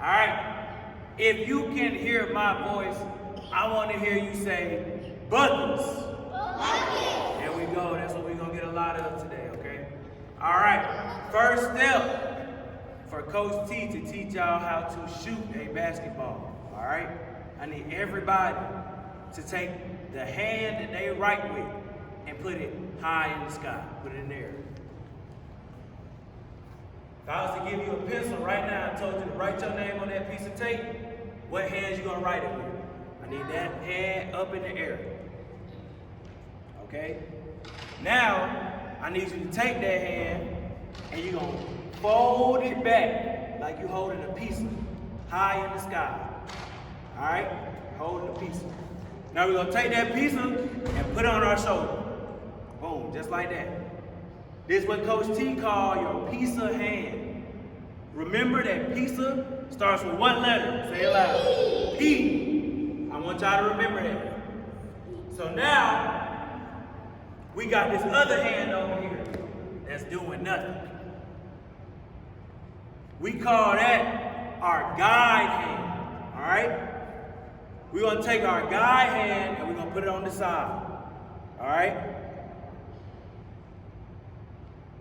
All right? If you can hear my voice, I want to hear you say, buckets. There we go. That's what we're going to get a lot of today, okay? All right. First step for Coach T to teach y'all how to shoot a basketball. All right? I need everybody to take the hand that they write with and put it high in the sky. Put it in the air. If I was to give you a pencil right now and told you to write your name on that piece of tape, what hand you gonna write it with? I need that hand up in the air. Okay? Now, I need you to take that hand and you're gonna fold it back like you're holding a pizza high in the sky. All right? Holding a pizza. Now we're gonna take that pizza and put it on our shoulder. Boom, just like that. This is what Coach T called your pizza hand. Remember that pizza starts with what letter? Say it loud. P. I want y'all to remember that. So now, we got this other hand over here that's doing nothing. We call that our guide hand, all right? We're gonna take our guide hand and we're gonna put it on the side, all right?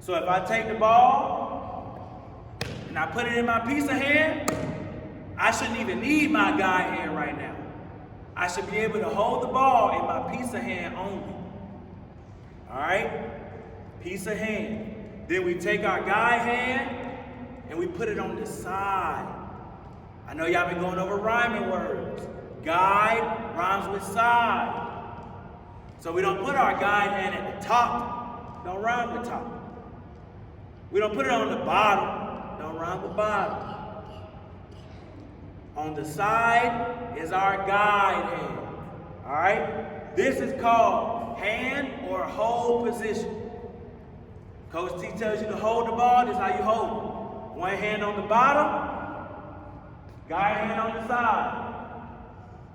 So if I take the ball and I put it in my pizza hand, I shouldn't even need my guide hand right now. I should be able to hold the ball in my pizza hand only. All right? Pizza hand. Then we take our guide hand and we put it on the side. I know y'all been going over rhyming words. Guide rhymes with side. So we don't put our guide hand at the top. Don't rhyme with top. We don't put it on the bottom. Don't rhyme with bottom. On the side is our guide hand. All right? This is called hand or hold position. Coach T tells you to hold the ball. This is how you hold it. One hand on the bottom, guide hand on the side.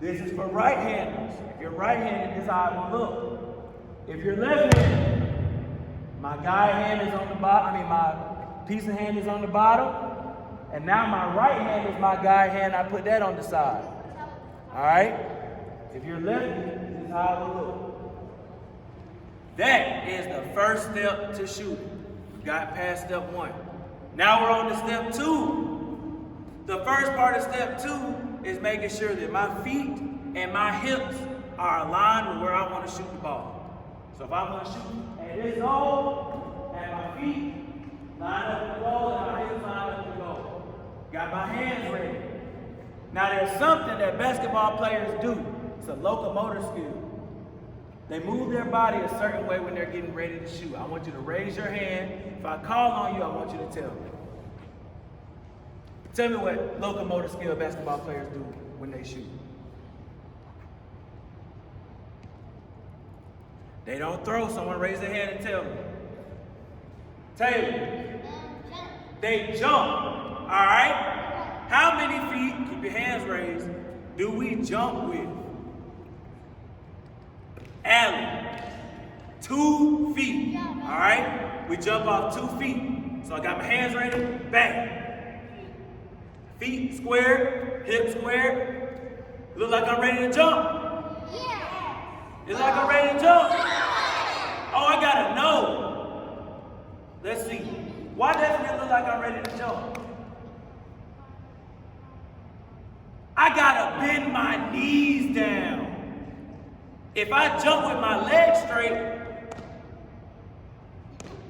This is for right-handers. If you're right-handed, this is how it will look. If you're left-handed, my guide hand is on the bottom, my pizza hand is on the bottom. And now my right hand is my guide hand, I put that on the side. All right? If you're left-handed, this is how it will look. That is the first step to shooting. We got past step one. Now we're on to step two. The first part of step two is making sure that my feet and my hips are aligned with where I want to shoot the ball. So if I want to shoot at this goal, and my feet line up with the goal, and my hips line up with the goal. Got my hands ready. Now there's something that basketball players do. It's a locomotor skill. They move their body a certain way when they're getting ready to shoot. I want you to raise your hand. If I call on you, I want you to tell me. Tell me what locomotor skill basketball players do when they shoot. They don't throw. Someone raise their hand and tell me. Taylor. They jump. All right? How many feet, keep your hands raised, do we jump with? Allie. 2 feet. All right? We jump off 2 feet. So I got my hands ready. Bang. Feet squared, hips squared. Look like I'm ready to jump. Yeah. It's like I'm ready to jump. Oh, I gotta know. Let's see. Why doesn't it look like I'm ready to jump? I gotta bend my knees down. If I jump with my legs straight,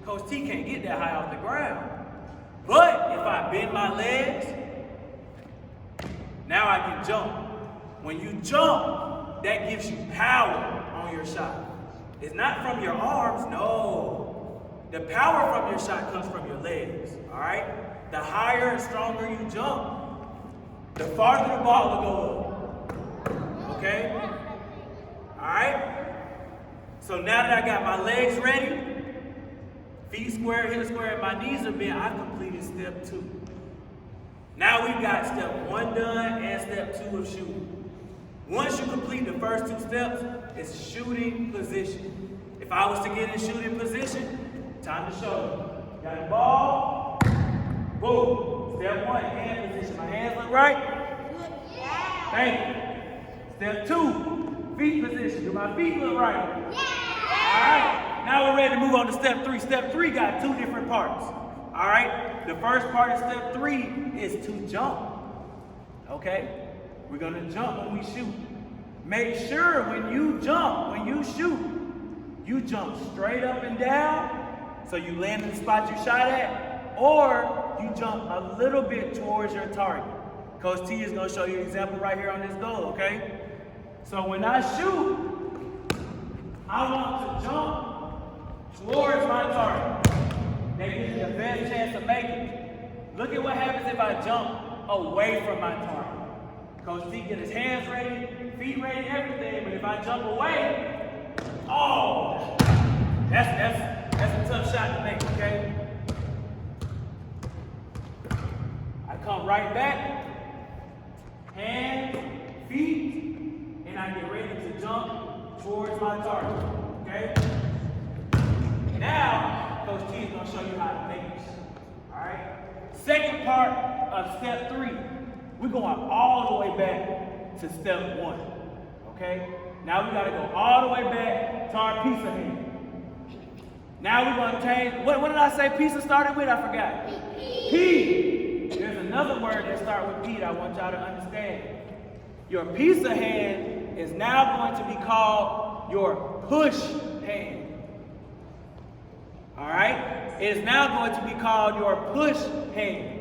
Coach T can't get that high off the ground. But if I bend my legs, now I can jump. When you jump, that gives you power on your shot. It's not from your arms, no. The power from your shot comes from your legs, all right? The higher and stronger you jump, the farther the ball will go up, okay? All right? So now that I got my legs ready, feet square, hips square, and my knees are bent, I completed step 2. Now we've got step 1 done and step 2 of shooting. Once you complete the first 2 steps, it's shooting position. If I was to get in shooting position, time to show you. Got the ball, boom. Step 1, hand position. My hands look right? Thank you. Step 2, feet position. Do my feet look right? All right. Now we're ready to move on to step 3. Step 3 got 2 different parts. All right. The first part of step 3 is to jump. Okay. We're going to jump when we shoot. Make sure when you jump, when you shoot, you jump straight up and down so you land in the spot you shot at, or you jump a little bit towards your target. Coach T is going to show you an example right here on this goal, okay? So when I shoot, I want to jump towards my target. That gives me the best chance of making it. Look at what happens if I jump away from my target. Coach T get his hands ready, feet ready, everything, but if I jump away, oh, that's a tough shot to make, okay? I come right back, hands, feet, and I get ready to jump towards my target, okay? Now, Coach T is going to show you how to make it, all right? Second part of step 3, we're going all the way back to step 1, okay? Now we got to go all the way back to our pizza hand. Now we're going to change, what did I say pizza started with? I forgot. P. There's another word that starts with P that I want y'all to understand. Your pizza hand is now going to be called your push hand. All right? It is now going to be called your push hand.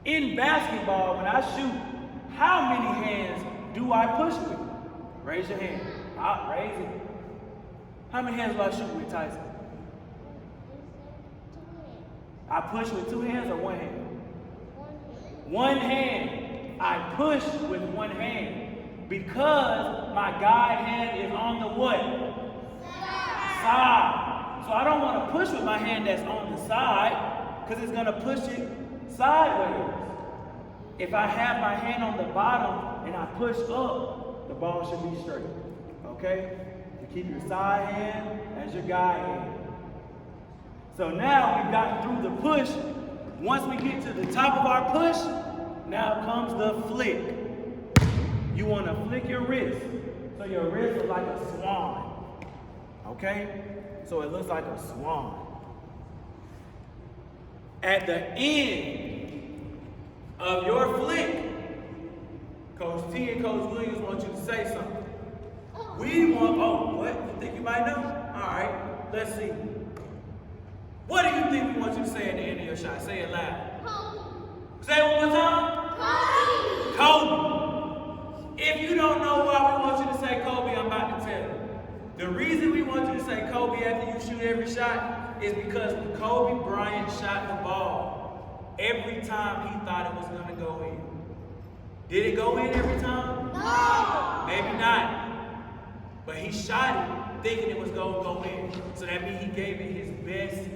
In basketball, when I shoot, how many hands do I push with? Raise your hand. I'll raise it. How many hands do I shoot with, Tyson? I push with 2 hands or 1 hand? 1 hand. I push with 1 hand because my guide hand is on the what? Side. So I don't want to push with my hand that's on the side because it's going to push it sideways. If I have my hand on the bottom and I push up, the ball should be straight. Okay? You keep your side hand as your guide hand. So now we've gotten through the push. Once we get to the top of our push, now comes the flick. You want to flick your wrist. So your wrist is like a swan. Okay? So it looks like a swan. At the end of your flick, Coach T and Coach Williams want you to say something. We want, what? You think you might know? All right, let's see. What do you think we want you to say at the end of your shot? Say it loud. Kobe. Say it one more time. Kobe. Kobe. If you don't know why we want you to say Kobe, I'm about to tell you. The reason we want you to say Kobe after you shoot every shot is because when Kobe Bryant shot the ball, every time he thought it was going to go in. Did it go in every time? No. Maybe not. But he shot it thinking it was going to go in. So that means he gave it his best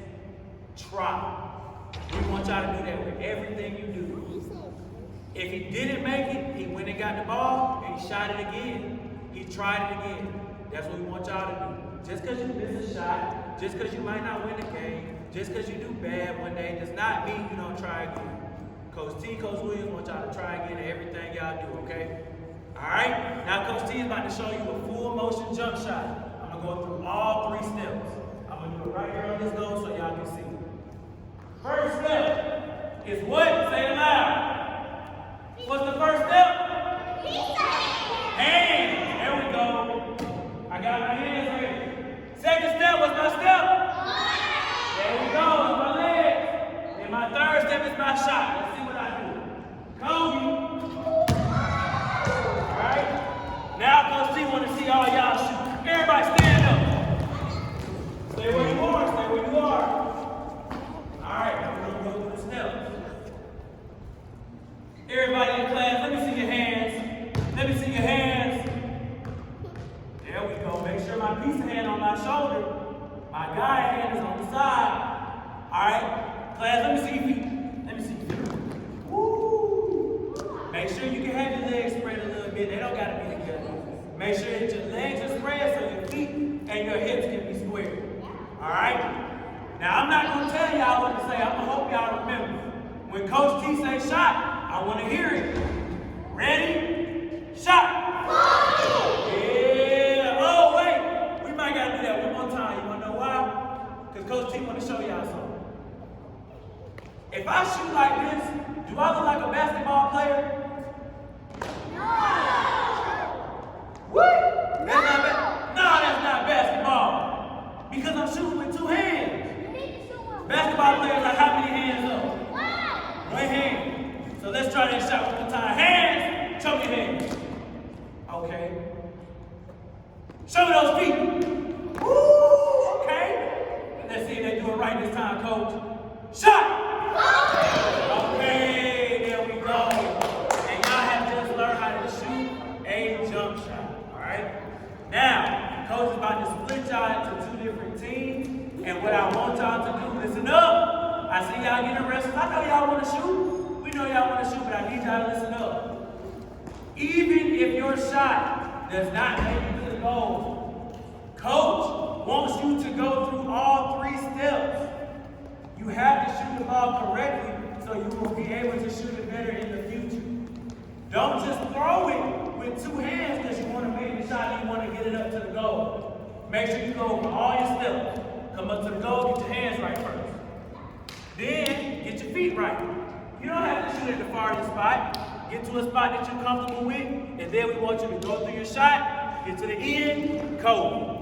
try. We want y'all to do that with everything you do. If he didn't make it, he went and got the ball and he shot it again. He tried it again. That's what we want y'all to do. Just because you miss a shot, just because you might not win the game, just because you do bad one day, does not mean you don't try again. Coach T, Coach Williams want y'all to try again at everything y'all do, okay? All right? Now Coach T is about to show you a full motion jump shot. I'm going to go through all 3 steps. I'm going to do it right here on this goal so y'all can see. First step is what? Say it loud. What's the first step? Hands. There we go. I got my hands ready. Second step, what's my step? There we go. It's my legs. And my third step is my shot. Let's see what I do. Kobe. All right. Now Coach T want to see all y'all shoot. Everybody stand up. Stay where you are. Stay where you are. All right, now we're going to go through the steps. Everybody in class, let me see your hands. Let me see your hands. There we go. Make sure my pizza hand on my shoulder. My guide hand is on the side. All right, class, let me see your feet. Let me see your feet. Woo. Make sure you can have your legs spread a little bit. They don't got to be together. Make sure that your legs are spread so your feet and your hips can be squared. All right? Now, I'm not going to tell y'all what to say. I'm going to hope y'all remember. When Coach T say shot, I want to hear it. Ready? Shot. Yeah. Oh, wait. We might got to do that one more time. You want to know why? Because Coach T want to show y'all something. If I shoot like this, do I look like a basketball player? What? No, that's not basketball. Because I'm shooting with two hands. Basketball players have how many hands up? One hand. So let's try that shot one more time. Hands. Show me hands. Okay. Show me those feet. Woo! Okay. Let's see if they do it right this time, Coach. Shot! Okay, there we go. And y'all have just learned how to shoot a jump shot. Alright? Now, Coach is about to split y'all into two different teams. And what I want y'all to do, listen up. I see y'all getting restless. I know y'all want to shoot. We know y'all want to shoot, but I need y'all to listen up. Even if your shot does not make it to the goal, Coach wants you to go through all three steps. You have to shoot the ball correctly so you will be able to shoot it better in the future. Don't just throw it with two hands because you want to make the shot and you want to get it up to the goal. Make sure you go over all your steps. Come up to the goal, get your hands right first. Then, get your feet right. You don't have to shoot at the farthest spot. Get to a spot that you're comfortable with, and then we want you to go through your shot, get to the end, go.